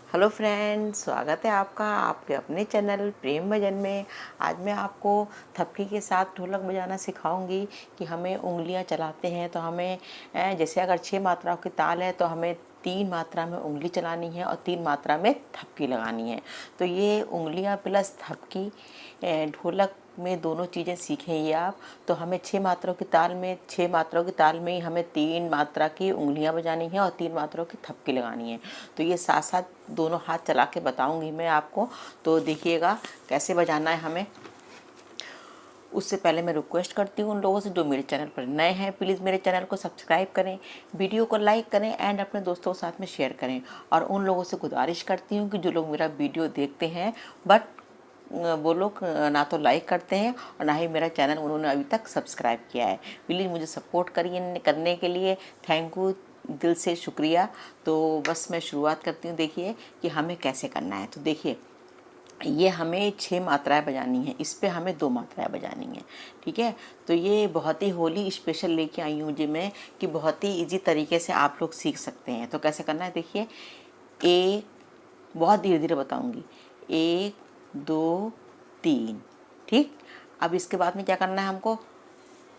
Hello friends, स्वागत है आपका आपके अपने चैनल प्रेम भजन में। आज मैं आपको थपकी के साथ ढोलक बजाना सिखाऊंगी कि हमें उंगलियां चलाते हैं तो हमें जैसे अगर 6 मात्राओं की ताल है तो हमें 3 मात्रा में उंगली चलानी है और 3 मात्रा में थपकी लगानी है। तो ये उंगलियां प्लस थपकी ढोलक में दोनों चीज़ें सीखें ये आप। तो हमें 6 मात्राओं की ताल में 6 मात्राओं की ताल में ही हमें 3 मात्रा की उंगलियां बजानी है और 3 मात्राओं की थपकी लगानी है। तो ये साथ साथ दोनों हाथ चला के बताऊंगी मैं आपको, तो देखिएगा कैसे बजाना है हमें। उससे पहले मैं रिक्वेस्ट करती हूँ उन लोगों से जो मेरे चैनल पर नए हैं, प्लीज़ मेरे चैनल को सब्सक्राइब करें, वीडियो को लाइक करें एंड अपने दोस्तों के साथ में शेयर करें। और उन लोगों से गुजारिश करती हूँ कि जो लोग मेरा वीडियो देखते हैं बट वो लोग ना तो लाइक करते हैं और ना ही मेरा चैनल उन्होंने अभी तक सब्सक्राइब किया है, प्लीज़ मुझे सपोर्ट करिए करने के लिए थैंक यू, दिल से शुक्रिया। तो बस मैं शुरुआत करती हूँ। देखिए कि हमें कैसे करना है। तो देखिए ये हमें 6 मात्राएं बजानी है, इस पे हमें 2 मात्राएं बजानी है, ठीक है। तो ये बहुत ही होली स्पेशल लेके आई हूँ जी मैं, कि बहुत ही इजी तरीके से आप लोग सीख सकते हैं। तो कैसे करना है देखिए, एक, बहुत धीरे धीरे बताऊँगी, 1 2 3, ठीक। अब इसके बाद में क्या करना है हमको,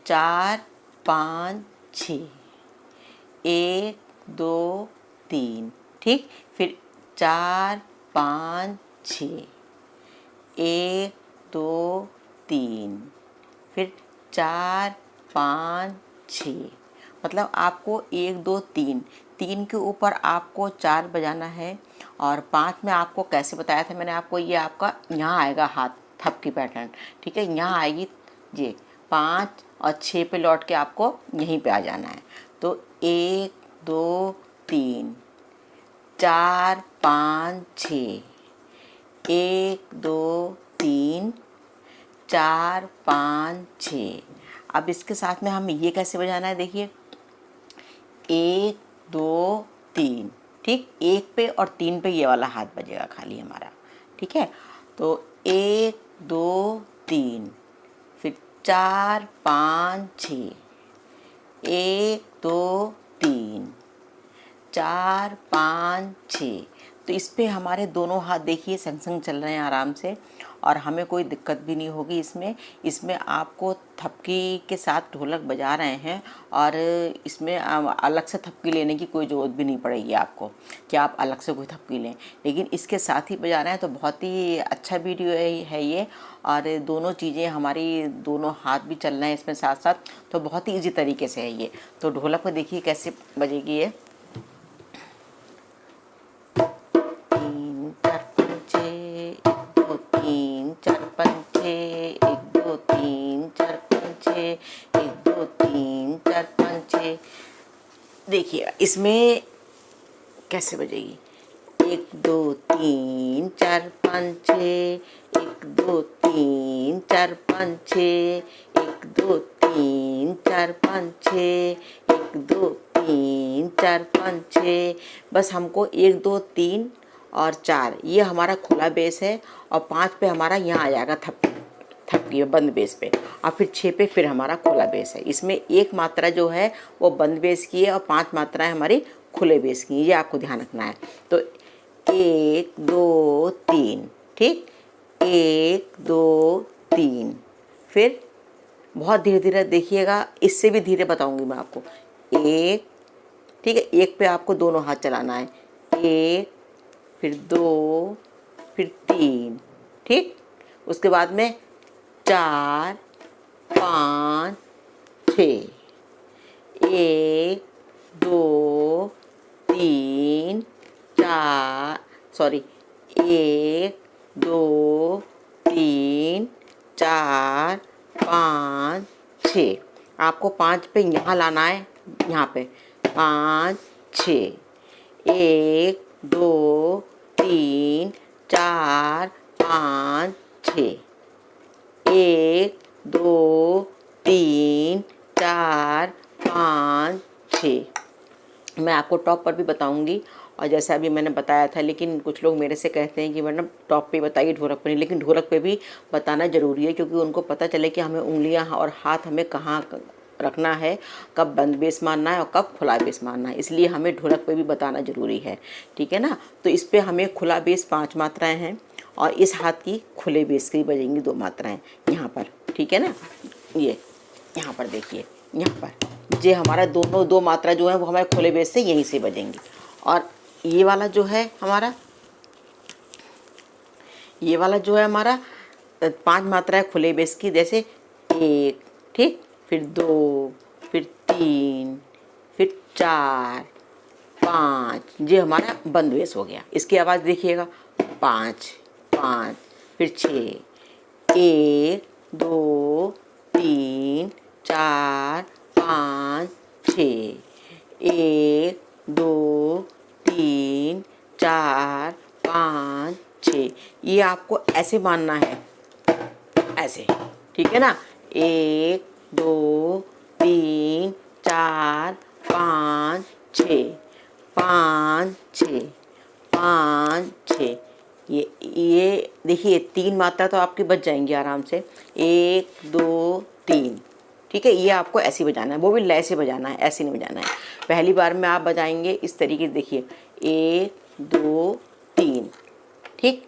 4 5 6, 1 2 3, ठीक। फिर 4 5 6, 1 2 3, फिर 4 5 6। मतलब आपको 1 2 3, 3 के ऊपर आपको 4 बजाना है। और 5 में आपको कैसे बताया था मैंने आपको, ये आपका यहाँ आएगा हाथ थपकी पैटर्न, ठीक है, यहाँ आएगी ये 5 और 6 पे लौट के आपको यहीं पे आ जाना है। तो 1 2 3 4 5 6, 1 2 3 4 5 6। अब इसके साथ में हमें ये कैसे बजाना है देखिए, 1 2 3, ठीक। 1 पे और 3 पे ये वाला हाथ बजेगा खाली हमारा, ठीक है। तो 1 2 3, फिर 4 5 6, 1 2 3 4 5 6। तो इस पे हमारे दोनों हाथ देखिए संग संग चल रहे हैं आराम से, और हमें कोई दिक्कत भी नहीं होगी इसमें। इसमें आपको थपकी के साथ ढोलक बजा रहे हैं और इसमें अलग से थपकी लेने की कोई ज़रूरत भी नहीं पड़ेगी आपको कि आप अलग से कोई थपकी लें, लेकिन इसके साथ ही बजा रहे हैं। तो बहुत ही अच्छा वीडियो है ये, और दोनों चीज़ें हमारी, दोनों हाथ भी चल रहे हैं इसमें साथ साथ, तो बहुत ही ईजी तरीके से है ये। तो ढोलक पर देखिए कैसे बजेगी ये, 3 4 5 6, 1 2 3 4 5 6, 1 2 3 4 5 6, 1 2 3 4 5 6। देखिए इसमें कैसे बजेगी, 1 2 3 4 5 6, 1 2 3 4 5 6, 1 2 3 4 5 6, 1 2 3 4 5 6। बस हमको 1 2 3 और 4 ये हमारा खुला बेस है, और 5 पे हमारा यहाँ आ जाएगा थपकी बंद बेस पे, और फिर 6 पे फिर हमारा खुला बेस है। इसमें एक मात्रा जो है वो बंद बेस की है और 5 मात्राएं हमारी खुले बेस की, ये आपको ध्यान रखना है। तो 1 2 3, ठीक, 1 2 3, फिर बहुत धीरे धीरे देखिएगा, इससे भी धीरे बताऊंगी मैं आपको। 1, ठीक है, 1 पे आपको दोनों हाथ चलाना है, 1 फिर 2 फिर 3, ठीक। उसके बाद में 4 5 6, 1 2 3 4, सॉरी, 1 2 3 4 5 6। आपको 5 पे यहाँ लाना है, यहाँ पे 5 6, 1 2 3 4 5 6, 1 2 3 4 5 6। मैं आपको टॉप पर भी बताऊंगी, और जैसा अभी मैंने बताया था, लेकिन कुछ लोग मेरे से कहते हैं कि मैडम टॉप पे बताइए, ढोलक पर नहीं। लेकिन ढोलक पे भी बताना ज़रूरी है, क्योंकि उनको पता चले कि हमें उंगलियां और हाथ हमें कहाँ रखना है, कब बंद बेस मारना है और कब खुला बेस मारना है, इसलिए हमें ढोलक पे भी बताना ज़रूरी है। ठीक है ना। तो इस पे हमें खुला बेस 5 मात्राएं हैं और इस हाथ की खुले बेस की बजेंगी 2 मात्राएं यहाँ पर। ठीक है ना। ये यहाँ पर देखिए, यहाँ पर ये हमारा दोनों 2 मात्रा जो है वो हमारे खुले बेस से यहीं से बजेंगी। और ये वाला जो है हमारा, ये वाला जो है हमारा 5 मात्रा है खुले बेस की, जैसे 1, ठीक, फिर 2, फिर 3, फिर 4, 5, ये हमारा बंद बेस हो गया। इसकी आवाज़ देखिएगा, 5 5, फिर 6, 1 2 3 4 5 6, 1 2 3 4 5 6। ये आपको ऐसे मानना है, ऐसे। ठीक है ना। 1 2 3 4 5 6, 5 6 5 6। ये देखिए 3 मात्रा तो आपकी बच जाएंगी आराम से, 1 2 3। ठीक है। ये आपको ऐसे बजाना है, वो भी लय से बजाना है, ऐसे नहीं बजाना है। पहली बार में आप बजाएंगे इस तरीके से, देखिए 1 2 3। ठीक,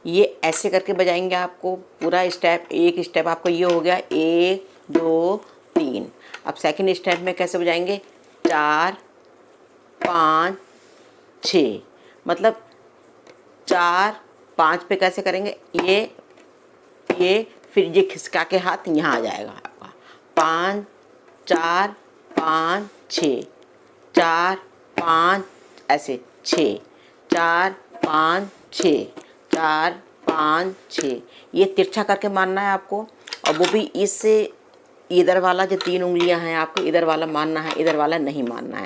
ये ऐसे करके बजाएंगे आपको पूरा स्टेप। एक स्टेप आपको ये हो गया 1 2 3। अब सेकंड स्टेप में कैसे बजाएंगे, 4 5 6, मतलब 4 5 पे कैसे करेंगे, ये फिर ये खिसका के हाथ यहाँ आ जाएगा आपका, 5 4 5 6, 4 5 ऐसे 6, 4 5 6, 4 5 6। ये तिरछा करके मारना है आपको। और वो भी इस इधर वाला जो 3 उंगलियां हैं आपको इधर वाला मारना है, इधर वाला नहीं मारना है।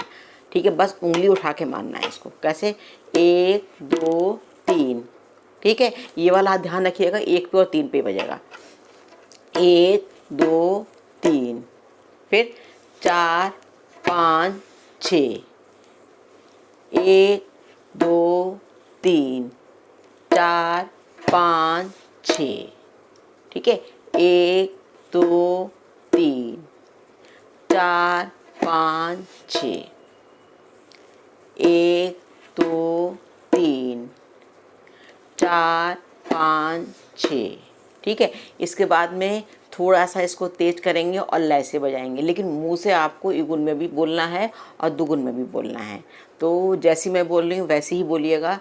ठीक है, बस उंगली उठा के मारना है इसको। कैसे, 1 2 3। ठीक है, ये वाला ध्यान रखिएगा, 1 पे और 3 पे बजेगा, 1 2 3, फिर 4 5 6, 1 2 3 4 5 6। ठीक है, 1 2 3 4 5 6, 1 2 3 4 5 6। ठीक है, इसके बाद में थोड़ा सा इसको तेज करेंगे और लय से बजाएंगे, लेकिन मुंह से आपको इगुन में भी बोलना है और दुगुन में भी बोलना है। तो जैसी मैं बोल रही हूँ वैसे ही बोलिएगा,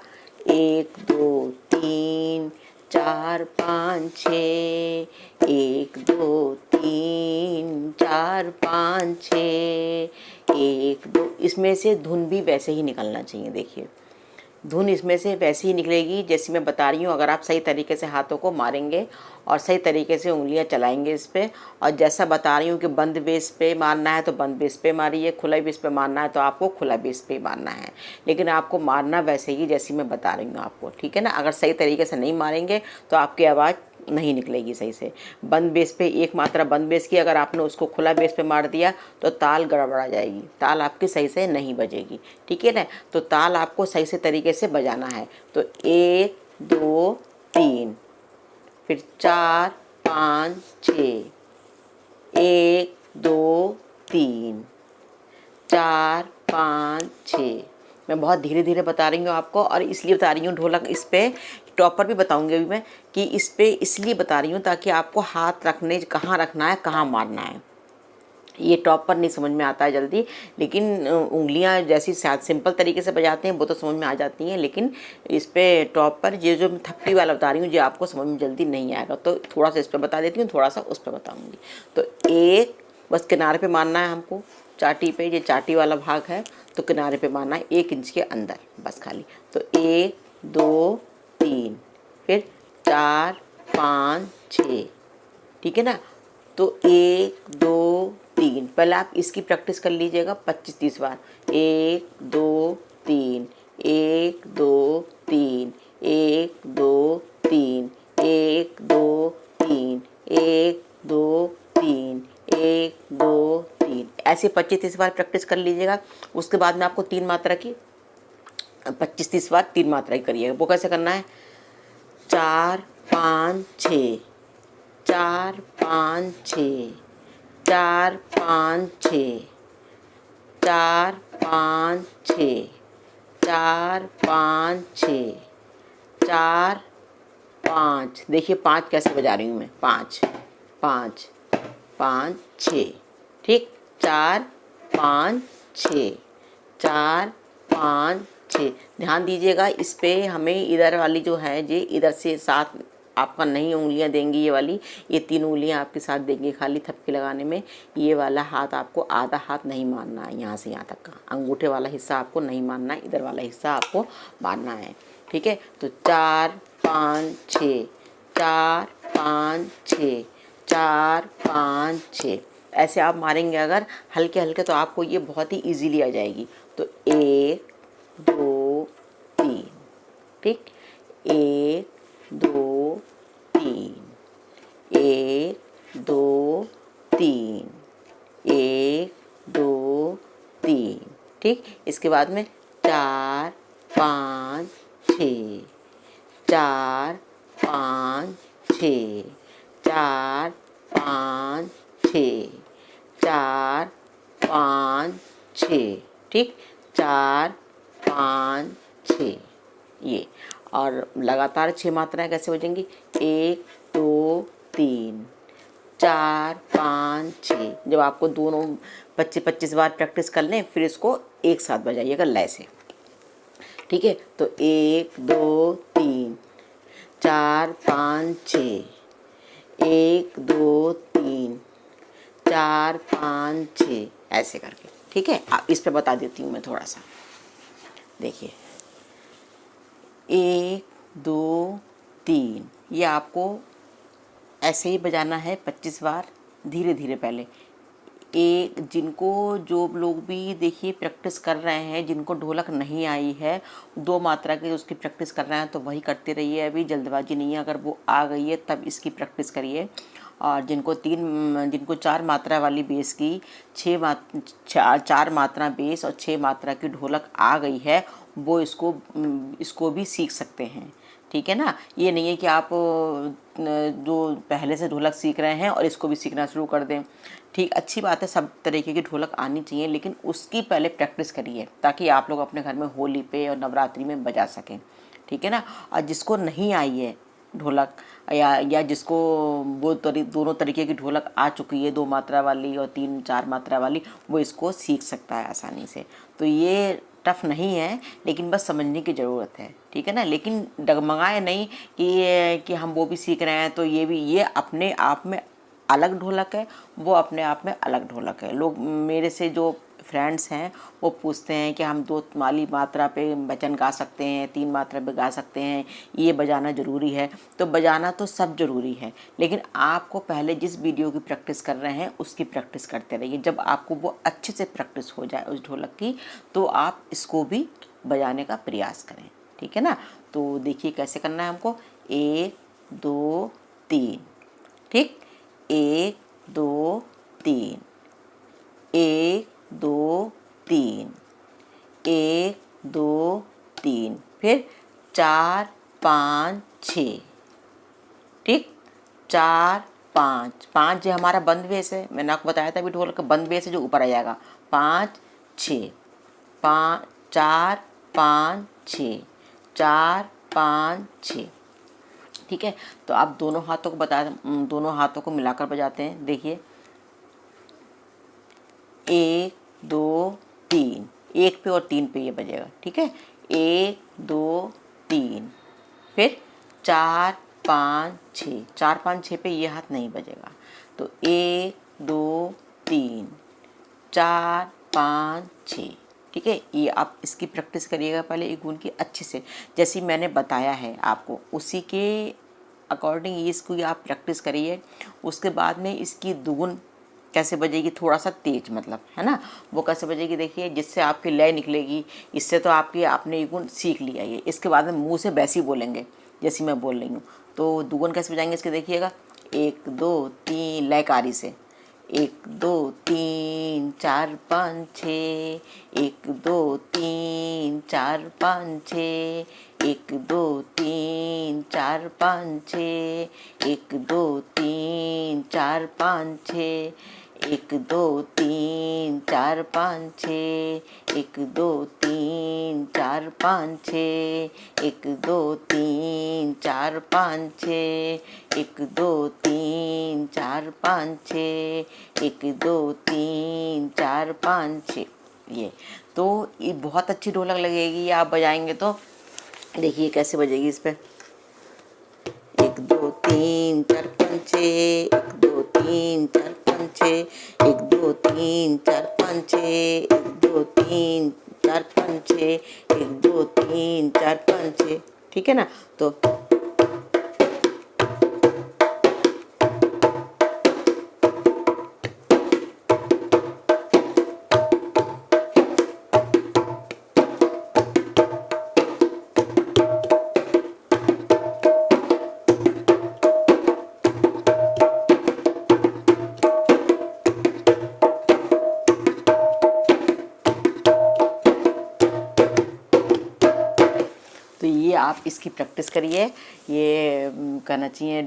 1 2 3 4 5 6, 1 2 3 4 5 6, 1 2। इसमें से धुन भी वैसे ही निकलना चाहिए। देखिए धुन इसमें से वैसे ही निकलेगी जैसी मैं बता रही हूँ। अगर आप सही तरीके से हाथों को मारेंगे और सही तरीके से उंगलियां चलाएंगे इस पर, और जैसा बता रही हूँ कि बंद बेस पे मारना है तो बंद बेस पे मारिए, खुला बेस पे मारना है तो आपको खुला बेस पे मारना है, लेकिन आपको मारना वैसे ही जैसी मैं बता रही हूँ आपको। ठीक है ना। अगर सही तरीके से नहीं मारेंगे तो आपकी आवाज़ नहीं निकलेगी सही से। बंद बेस पे एक मात्रा बंद बेस की अगर आपने उसको खुला बेस पे मार दिया तो ताल गड़बड़ा जाएगी, ताल आपकी सही से नहीं बजेगी। ठीक है ना। तो ताल आपको सही से तरीके से बजाना है। तो 1 2 3, फिर 4 5 6, 1 2 3 4 5 6। मैं बहुत धीरे धीरे बता रही हूँ आपको, और इसलिए बता रही हूँ ढोलक इस पे टॉप पर भी बताऊँगी अभी मैं, कि इस पे इसलिए बता रही हूँ ताकि आपको हाथ रखने कहाँ रखना है, कहाँ मारना है। ये टॉप पर नहीं समझ में आता है जल्दी, लेकिन उंगलियां जैसी सिंपल तरीके से बजाते हैं वो तो समझ में आ जाती हैं, लेकिन इस पे टॉप पर ये जो थप्पी वाला बता रही हूँ ये आपको समझ में जल्दी नहीं आएगा। तो थोड़ा सा इस पर बता देती हूँ, थोड़ा सा उस पर बताऊँगी। तो एक बस किनारे पे मारना है हमको, चाटी पे, ये चाटी वाला भाग है तो किनारे पे मारना है 1 इंच के अंदर बस खाली। तो 1 2 3, फिर 4 5 6। ठीक है ना। तो 1 2 3, पहले आप इसकी प्रैक्टिस कर लीजिएगा 25-30 बार। 1 2 3, 1 2 3, 1 2 3, 1 2 3, 1 2 3, 1 2 3, ऐसे 25-30 बार प्रैक्टिस कर लीजिएगा। उसके बाद में आपको 3 मात्रा की 25-30 बार 3 मात्रा ही करिएगा। वो कैसे करना है, 4 5 6, 4 5 6, 4 5 6, 4 5 6, 4 5 6, 4 5। देखिए 5 कैसे बजा रही हूँ मैं, 5 5 5 6, ठीक। 4 5 6, 4 5 6। ध्यान दीजिएगा इस पे, हमें इधर वाली जो है ये इधर से साथ आपका नहीं उंगलियां देंगी, ये वाली, ये 3 उंगलियां आपके साथ देंगी खाली थपकी लगाने में। ये वाला हाथ आपको, आधा हाथ नहीं मारना है, यहाँ से यहाँ तक का अंगूठे वाला हिस्सा आपको नहीं मारना है, इधर वाला हिस्सा आपको मारना है, ठीक है। तो 4 5 6, 4 5 6, 4 5 6, ऐसे आप मारेंगे अगर हल्के हल्के तो आपको ये बहुत ही इजीली आ जाएगी। तो 1 2 3, ठीक। 1 2 3, 1 2 3, 1 2 3, ठीक। इसके बाद में 4 5 6, 4 5 6, 4 5 6, 4 5 6, ठीक। 4 5 6, ये। और लगातार 6 मात्राएं कैसे बजेंगी, 1 2 3 4 5 6। जब आपको दोनों 25-25 बार प्रैक्टिस कर लें फिर इसको एक साथ बजाइएगा लय से, ठीक है। तो 1 2 3 4 5 6, 1 2 3 4 5 6, ऐसे करके, ठीक है। अब इस पे बता देती हूँ मैं थोड़ा सा, देखिए 1 2 3, ये आपको ऐसे ही बजाना है 25 बार धीरे धीरे। पहले एक, जिनको जो लोग भी देखिए प्रैक्टिस कर रहे हैं, जिनको ढोलक नहीं आई है, 2 मात्रा की उसकी प्रैक्टिस कर रहे हैं तो वही करते रहिए, अभी जल्दबाजी नहीं है। अगर वो आ गई है तब इसकी प्रैक्टिस करिए। और जिनको 4 मात्रा वाली बेस की 4 मात्रा बेस और 6 मात्रा की ढोलक आ गई है, वो इसको भी सीख सकते हैं, ठीक है ना। ये नहीं है कि आप जो पहले से ढोलक सीख रहे हैं और इसको भी सीखना शुरू कर दें, ठीक। अच्छी बात है, सब तरीके की ढोलक आनी चाहिए, लेकिन उसकी पहले प्रैक्टिस करिए ताकि आप लोग अपने घर में होली पे और नवरात्रि में बजा सकें, ठीक है ना। और जिसको नहीं आई है ढोलक, या जिसको वो दोनों तरीके की ढोलक आ चुकी है, 2 मात्रा वाली और 3 4 मात्रा वाली, वो इसको सीख सकता है आसानी से। तो ये टफ़ नहीं है, लेकिन बस समझने की ज़रूरत है, ठीक है ना। लेकिन डगमगाए नहीं कि हम वो भी सीख रहे हैं तो ये भी, ये अपने आप में अलग ढोलक है, वो अपने आप में अलग ढोलक है। लोग मेरे से जो फ्रेंड्स हैं वो पूछते हैं कि हम 2 वाली मात्रा पे भजन गा सकते हैं, 3 मात्रा पे गा सकते हैं, ये बजाना ज़रूरी है। तो बजाना तो सब ज़रूरी है, लेकिन आपको पहले जिस वीडियो की प्रैक्टिस कर रहे हैं उसकी प्रैक्टिस करते रहिए। जब आपको वो अच्छे से प्रैक्टिस हो जाए उस ढोलक की, तो आप इसको भी बजाने का प्रयास करें, ठीक है ना। तो देखिए कैसे करना है हमको, 1 2 3, ठीक। 1 2 3, 1 2 3, 1 2 3, फिर 4 5 6, ठीक। 4 5 5 जो हमारा बंद बेस है, मैंने आपको बताया था अभी ढोलक का बंद बेस है जो ऊपर आ जाएगा। 5 6, 5 4 5 6, 4 5 6, ठीक है। तो आप दोनों हाथों को मिलाकर बजाते हैं। देखिए 1 2 3, 1 पे और 3 पे ये बजेगा, ठीक है। 1 2 3, फिर 4 5 6, 4 5 6 पे ये हाथ नहीं बजेगा। तो 1 2 3 4 5 6, ठीक है। ये आप इसकी प्रैक्टिस करिएगा पहले एक गुण की अच्छे से, जैसे मैंने बताया है आपको उसी के अकॉर्डिंग ये इसको आप प्रैक्टिस करिए। उसके बाद में इसकी दुगुन कैसे बजेगी, थोड़ा सा तेज, मतलब है ना, वो कैसे बजेगी देखिए, जिससे आपकी लय निकलेगी। इससे तो आपने ये गुण सीख लिया। ये इसके बाद में मुँह से वैसे ही बोलेंगे जैसी मैं बोल रही हूँ। तो दुगुन कैसे बजाएंगे इसके देखिएगा, 1 2 3 लयकारी से, 1 2 3 4 5 6, 1 2 3 4 5 6, 1 2 3 4 5 6, 1 2 3 4 5 6, 1 2 3 4 5 6 1 2 3 4 5 6 1 2 3 4 5 6 1 2 3 4 5 6 1 2 3 4 5 6। ये तो ये बहुत अच्छी ढोलक लगेगी, आप बजाएंगे तो देखिए कैसे बजेगी इस पे। 1 2 3 4 5 6 1 2 3 4 5 6 1 2 3 4 5 6 1 2 3 4 5 6 1 2 3 4 5 6। ठीक है ना। तो ये आप इसकी प्रैक्टिस करिए। ये कहना चाहिए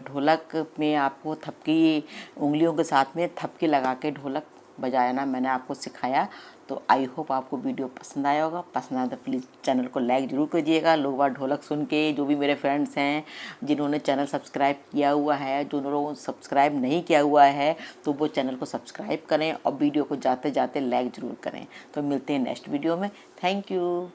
ढोलक में आपको थपकी, उंगलियों के साथ में थपकी लगा के ढोलक बजाना मैंने आपको सिखाया। तो आई होप आपको वीडियो पसंद आया होगा। पसंद आया तो प्लीज़ चैनल को लाइक ज़रूर कीजिएगा। लोग बार ढोलक सुन के, जो भी मेरे फ्रेंड्स हैं जिन्होंने चैनल सब्सक्राइब किया हुआ है, जो लोगों ने सब्सक्राइब नहीं किया हुआ है तो वो चैनल को सब्सक्राइब करें और वीडियो को जाते जाते लाइक ज़रूर करें। तो मिलते हैं नेक्स्ट वीडियो में। Thank you.